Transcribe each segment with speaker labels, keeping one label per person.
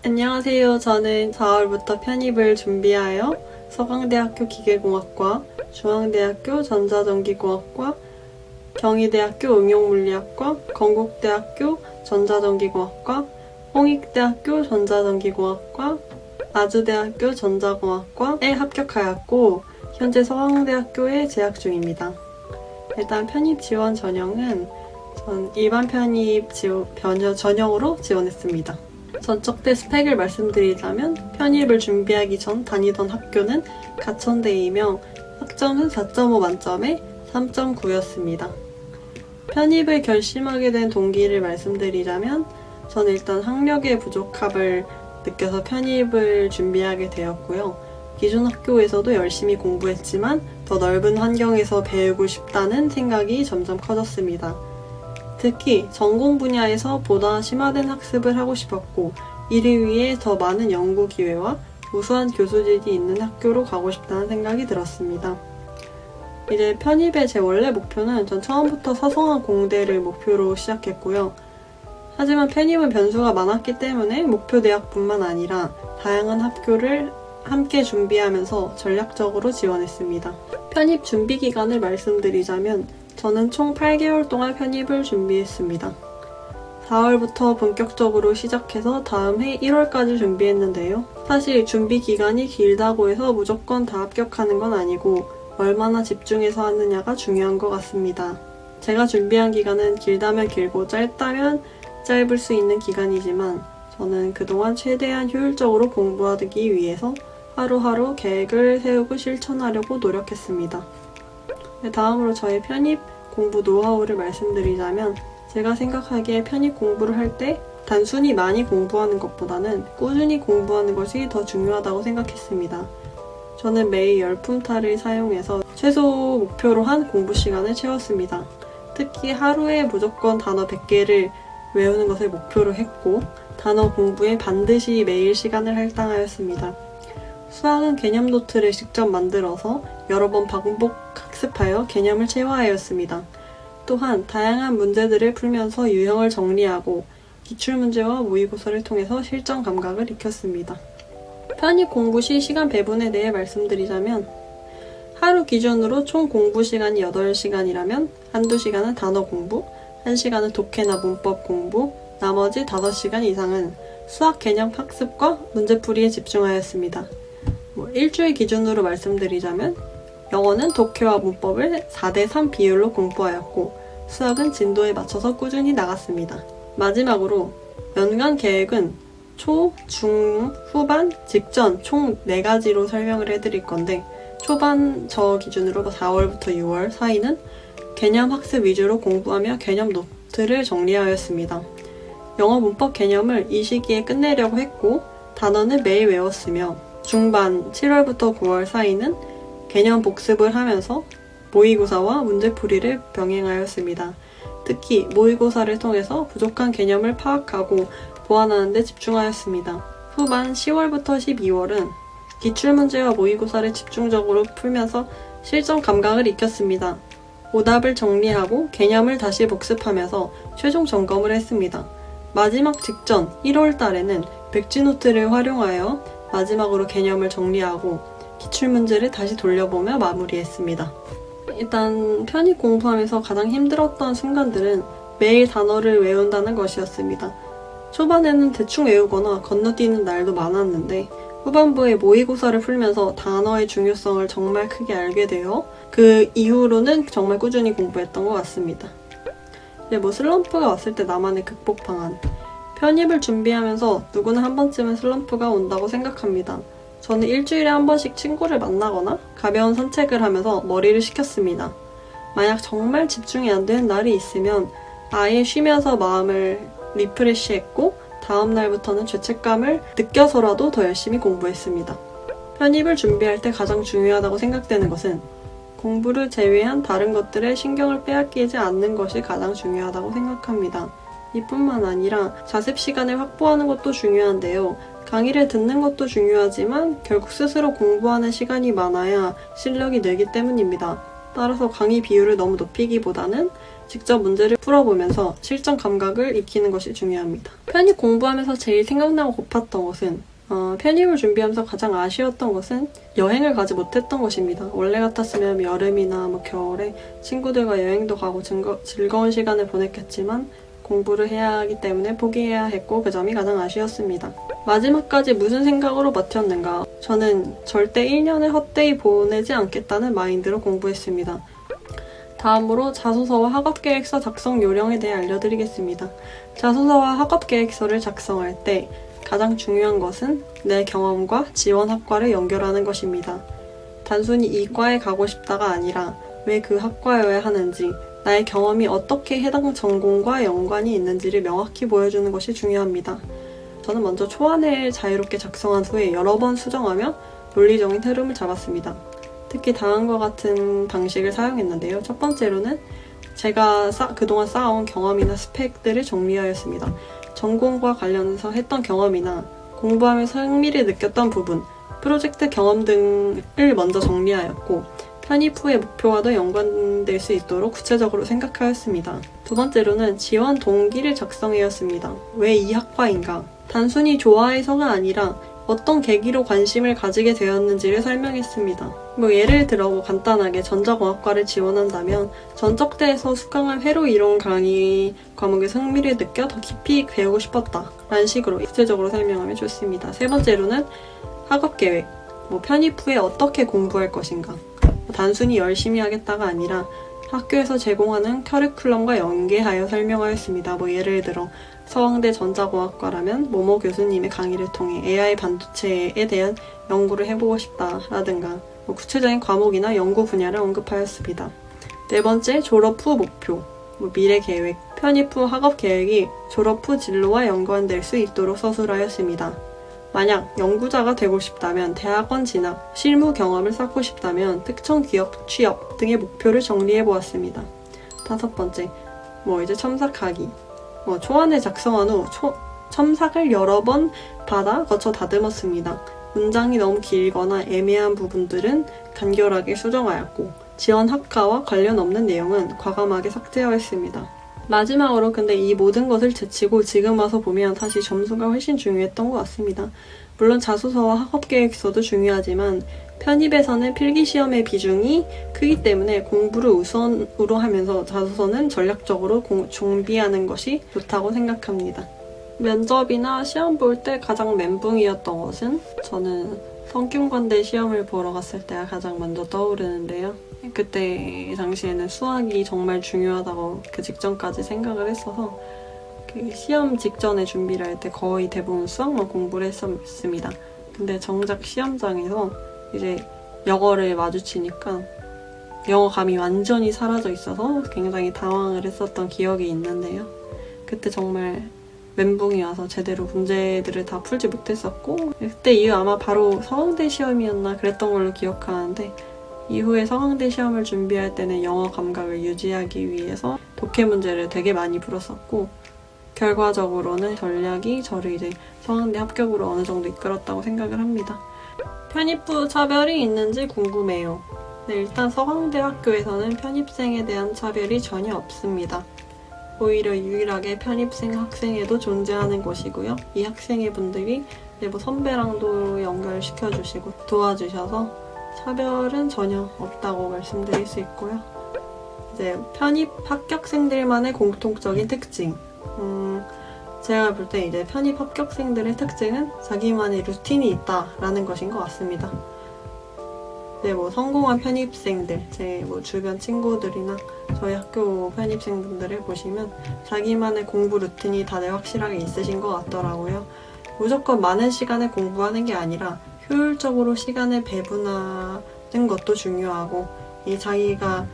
Speaker 1: 안녕하세요. 저는 4월부터 편입을 준비하여 서강대학교 기계공학과, 중앙대학교 전자전기공학과, 경희대학교 응용물리학과, 건국대학교 전자전기공학과, 홍익대학교 전자전기공학과, 아주대학교 전자공학과에 합격하였고 현재 서강대학교에 재학 중입니다. 일단 편입 지원 전형은 전 일반 편입 전형으로 지원했습니다. 전적 대 스펙을 말씀드리자면 편입을 준비하기 전 다니던 학교는 가천대이며 학점은 4.5 만점에 3.9였습니다. 편입을 결심하게 된 동기를 말씀드리자면 저는 일단 학력의 부족함을 느껴서 편입을 준비하게 되었고요. 기존 학교에서도 열심히 공부했지만 더 넓은 환경에서 배우고 싶다는 생각이 점점 커졌습니다. 특히 전공 분야에서 보다 심화된 학습을 하고 싶었고 이를 위해 더 많은 연구 기회와 우수한 교수진이 있는 학교로 가고 싶다는 생각이 들었습니다. 이제 편입의 제 원래 목표는 전 처음부터 서성한 공대를 목표로 시작했고요. 하지만 편입은 변수가 많았기 때문에 목표 대학뿐만 아니라 다양한 학교를 함께 준비하면서 전략적으로 지원했습니다. 편입 준비 기간을 말씀드리자면 저는 총 8개월 동안 편입을 준비했습니다. 4월부터 본격적으로 시작해서 다음 해 1월까지 준비했는데요. 사실 준비 기간이 길다고 해서 무조건 다 합격하는 건 아니고 얼마나 집중해서 하느냐가 중요한 것 같습니다. 제가 준비한 기간은 길다면 길고 짧다면 짧을 수 있는 기간이지만 저는 그동안 최대한 효율적으로 공부하기 위해서 하루하루 계획을 세우고 실천하려고 노력했습니다. 다음으로 저의 편입 공부 노하우를 말씀드리자면 제가 생각하기에 편입 공부를 할 때 단순히 많이 공부하는 것보다는 꾸준히 공부하는 것이 더 중요하다고 생각했습니다. 저는 매일 열품탈을 사용해서 최소 목표로 한 공부 시간을 채웠습니다. 특히 하루에 무조건 단어 100개를 외우는 것을 목표로 했고 단어 공부에 반드시 매일 시간을 할당하였습니다. 수학은 개념 노트를 직접 만들어서 여러 번 반복 학습하여 개념을 체화하였습니다. 또한 다양한 문제들을 풀면서 유형을 정리하고 기출문제와 모의고사를 통해서 실전 감각을 익혔습니다. 편입 공부 시 시간 배분에 대해 말씀드리자면 하루 기준으로 총 공부 시간이 8시간이라면 한두 시간은 단어 공부, 1시간은 독해나 문법 공부, 나머지 5시간 이상은 수학 개념 학습과 문제풀이에 집중하였습니다. 일주일 기준으로 말씀드리자면 영어는 독해와 문법을 4대3 비율로 공부하였고 수학은 진도에 맞춰서 꾸준히 나갔습니다. 마지막으로 연간 계획은 초, 중, 후반, 직전 총 4가지로 설명을 해드릴 건데 초반 저 기준으로 4월부터 6월 사이는 개념 학습 위주로 공부하며 개념 노트를 정리하였습니다. 영어 문법 개념을 이 시기에 끝내려고 했고 단어는 매일 외웠으며 중반 7월부터 9월 사이는 개념 복습을 하면서 모의고사와 문제풀이를 병행하였습니다. 특히 모의고사를 통해서 부족한 개념을 파악하고 보완하는 데 집중하였습니다. 후반 10월부터 12월은 기출문제와 모의고사를 집중적으로 풀면서 실전 감각을 익혔습니다. 오답을 정리하고 개념을 다시 복습하면서 최종 점검을 했습니다. 마지막 직전 1월 달에는 백지노트를 활용하여 마지막으로 개념을 정리하고 기출문제를 다시 돌려보며 마무리했습니다. 일단 편입 공부하면서 가장 힘들었던 순간들은 매일 단어를 외운다는 것이었습니다. 초반에는 대충 외우거나 건너뛰는 날도 많았는데 후반부에 모의고사를 풀면서 단어의 중요성을 정말 크게 알게 되어 그 이후로는 정말 꾸준히 공부했던 것 같습니다. 이제 슬럼프가 왔을 때 나만의 극복 방안. 편입을 준비하면서 누구나 한 번쯤은 슬럼프가 온다고 생각합니다. 저는 일주일에 한 번씩 친구를 만나거나 가벼운 산책을 하면서 머리를 식혔습니다. 만약 정말 집중이 안 되는 날이 있으면 아예 쉬면서 마음을 리프레시했고 다음 날부터는 죄책감을 느껴서라도 더 열심히 공부했습니다. 편입을 준비할 때 가장 중요하다고 생각되는 것은 공부를 제외한 다른 것들에 신경을 빼앗기지 않는 것이 가장 중요하다고 생각합니다. 이뿐만 아니라 자습 시간을 확보하는 것도 중요한데요. 강의를 듣는 것도 중요하지만 결국 스스로 공부하는 시간이 많아야 실력이 늘기 때문입니다. 따라서 강의 비율을 너무 높이기보다는 직접 문제를 풀어보면서 실전 감각을 익히는 것이 중요합니다. 편입 공부하면서 제일 생각나고 고팠던 것은 편입을 준비하면서 가장 아쉬웠던 것은 여행을 가지 못했던 것입니다. 원래 같았으면 여름이나 겨울에 친구들과 여행도 가고 즐거운 시간을 보냈겠지만 공부를 해야 하기 때문에 포기해야 했고 그 점이 가장 아쉬웠습니다. 마지막까지 무슨 생각으로 버텼는가? 저는 절대 1년을 헛되이 보내지 않겠다는 마인드로 공부했습니다. 다음으로 자소서와 학업계획서 작성 요령에 대해 알려드리겠습니다. 자소서와 학업계획서를 작성할 때 가장 중요한 것은 내 경험과 지원 학과를 연결하는 것입니다. 단순히 이 과에 가고 싶다가 아니라 왜 그 학과여야 하는지, 나의 경험이 어떻게 해당 전공과 연관이 있는지를 명확히 보여주는 것이 중요합니다. 저는 먼저 초안을 자유롭게 작성한 후에 여러 번 수정하며 논리적인 흐름을 잡았습니다. 특히 다음과 같은 방식을 사용했는데요. 첫 번째로는 제가 그동안 쌓아온 경험이나 스펙들을 정리하였습니다. 전공과 관련해서 했던 경험이나 공부하면서 흥미를 느꼈던 부분, 프로젝트 경험 등을 먼저 정리하였고 편입 후의 목표와도 연관될 수 있도록 구체적으로 생각하였습니다. 두 번째로는 지원 동기를 작성하였습니다. 왜 이 학과인가? 단순히 좋아해서가 아니라 어떤 계기로 관심을 가지게 되었는지를 설명했습니다. 예를 들어 간단하게 전자공학과를 지원한다면 전적대에서 수강한 회로 이론 강의 과목에서 흥미를 느껴 더 깊이 배우고 싶었다 라는 식으로 구체적으로 설명하면 좋습니다. 세 번째로는 학업계획, 편입 후에 어떻게 공부할 것인가. 단순히 열심히 하겠다가 아니라 학교에서 제공하는 커리큘럼과 연계하여 설명하였습니다. 예를 들어 서강대 전자공학과라면 모모 교수님의 강의를 통해 AI 반도체에 대한 연구를 해보고 싶다라든가 구체적인 과목이나 연구 분야를 언급하였습니다. 네 번째, 졸업 후 목표, 미래 계획, 편입 후 학업 계획이 졸업 후 진로와 연관될 수 있도록 서술하였습니다. 만약 연구자가 되고 싶다면 대학원 진학, 실무 경험을 쌓고 싶다면 특정 기업 취업 등의 목표를 정리해 보았습니다. 다섯 번째, 이제 첨삭하기. 초안을 작성한 후 첨삭을 여러 번 받아 거쳐 다듬었습니다. 문장이 너무 길거나 애매한 부분들은 간결하게 수정하였고 지원 학과와 관련 없는 내용은 과감하게 삭제하였습니다. 마지막으로 근데 이 모든 것을 제치고 지금 와서 보면 사실 점수가 훨씬 중요했던 것 같습니다. 물론 자소서와 학업계획서도 중요하지만 편입에서는 필기시험의 비중이 크기 때문에 공부를 우선으로 하면서 자소서는 전략적으로 준비하는 것이 좋다고 생각합니다. 면접이나 시험 볼 때 가장 멘붕이었던 것은 저는 성균관대 시험을 보러 갔을 때가 가장 먼저 떠오르는데요. 그때 당시에는 수학이 정말 중요하다고 그 직전까지 생각을 했어서 그 시험 직전에 준비를 할 때 거의 대부분 수학만 공부를 했었습니다. 근데 정작 시험장에서 이제 영어를 마주치니까 영어 감이 완전히 사라져 있어서 굉장히 당황을 했었던 기억이 있는데요. 그때 정말 멘붕이 와서 제대로 문제들을 다 풀지 못했었고 그때 이후 아마 바로 서강대 시험이었나 그랬던 걸로 기억하는데 이후에 서강대 시험을 준비할 때는 영어 감각을 유지하기 위해서 독해 문제를 되게 많이 풀었었고 결과적으로는 전략이 저를 이제 서강대 합격으로 어느 정도 이끌었다고 생각을 합니다. 편입 후 차별이 있는지 궁금해요. 네, 일단 서강대 학교에서는 편입생에 대한 차별이 전혀 없습니다. 오히려 유일하게 편입생 학생에도 존재하는 곳이고요. 이 학생의 분들이 선배랑도 연결시켜주시고 도와주셔서 차별은 전혀 없다고 말씀드릴 수 있고요. 이제 편입 합격생들만의 공통적인 특징. 제가 볼 때 이제 편입 합격생들의 특징은 자기만의 루틴이 있다라는 것인 것 같습니다. 네, 성공한 편입생들, 제 주변 친구들이나 저희 학교 편입생분들을 보시면 자기만의 공부 루틴이 다들 확실하게 있으신 것 같더라고요. 무조건 많은 시간을 공부하는 게 아니라 효율적으로 시간을 배분하는 것도 중요하고 자기가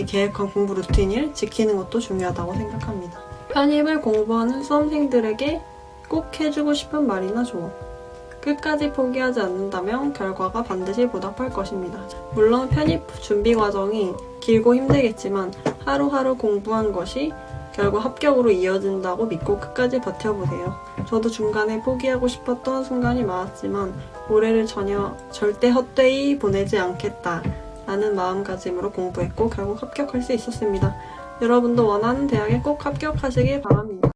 Speaker 1: 계획한 공부 루틴을 지키는 것도 중요하다고 생각합니다. 편입을 공부하는 수험생들에게 꼭 해주고 싶은 말이나 조언. 끝까지 포기하지 않는다면 결과가 반드시 보답할 것입니다. 물론 편입 준비 과정이 길고 힘들겠지만 하루하루 공부한 것이 결국 합격으로 이어진다고 믿고 끝까지 버텨보세요. 저도 중간에 포기하고 싶었던 순간이 많았지만 올해를 절대 헛되이 보내지 않겠다 라는 마음가짐으로 공부했고 결국 합격할 수 있었습니다. 여러분도 원하는 대학에 꼭 합격하시길 바랍니다.